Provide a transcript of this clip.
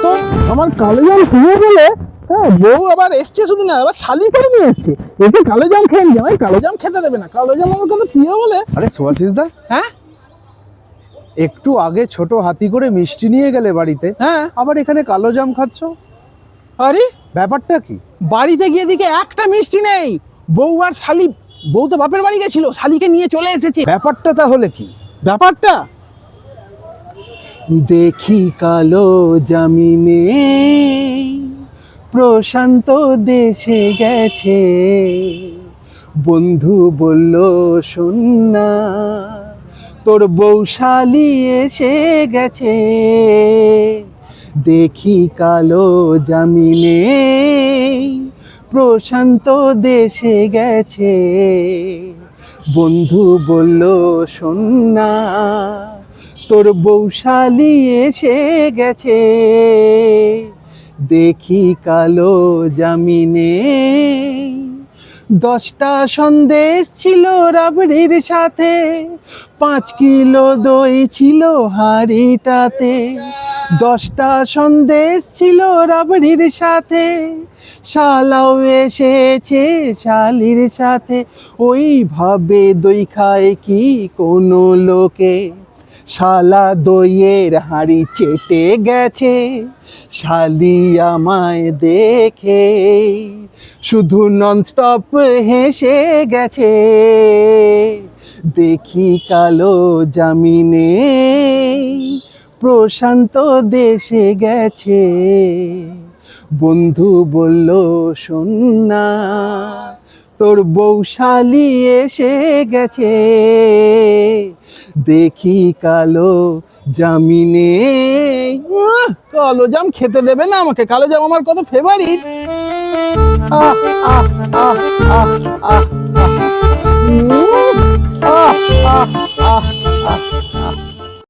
তো আমার কালো জাম খেয়ে গেলে, হ্যাঁ, বউ আবার এসছে, শুধু না আবার শালি করে নিয়ে এসছে, এসে কালো জাম খেয়ে যাই, কালো জাম খেতে দেবে না, কালো জাম আমার কত প্রিয় বলে। আরে সুভাষিস দা, হ্যাঁ একটু আগে ছোট হাতি করে মিষ্টি নিয়ে গেলে বাড়িতে, হ্যাঁ। আবার এখানে কালো জাম খাচ্ছ, আরে ব্যাপারটা কি? বাড়িতে গিয়ে দিকে একটা মিষ্টি নেই, বউ আর শালি, বউ তো বাপের বাড়ি গেছিল, শালিকে নিয়ে চলে এসেছে। ব্যাপারটা তাহলে কি? ব্যাপারটা দেখি কালো জামিনে প্রশান্ত দেশে গেছে, বন্ধু বলল শোন না, তোর বৌশালী এসে গেছে। দেখি কালো জামিনে প্রশান্ত দেশে গেছে, বন্ধু বলল শোন না, তোর বৌশালী এসে গেছে। দেখি কালো জামিনে 10টা সন্দেশ ছিল রাবড়ির সাথে, 5 কিলো দই ছিল হাঁড়িটাতে। 10টা সন্দেশ ছিল রাবড়ির সাথে, শালাও এসেছে শালির সাথে। ওইভাবে দই খায় কি কোনো লোকে? শালা দইয়ের হাঁড়ি চেটে গেছে, শালি আমায় দেখে শুধু ননস্টপ হেসে গেছে। দেখি কালো জামিনে প্রশান্ত দেশে গেছে, বন্ধু বলল শোন না, তোর বৌশালী এসে গেছে। দেখি কালো জামিনে। কালো জাম খেতে দেবে না আমাকে, কালো জাম আমার কত ফেভারিট। আহ আহ আহ আহ আহ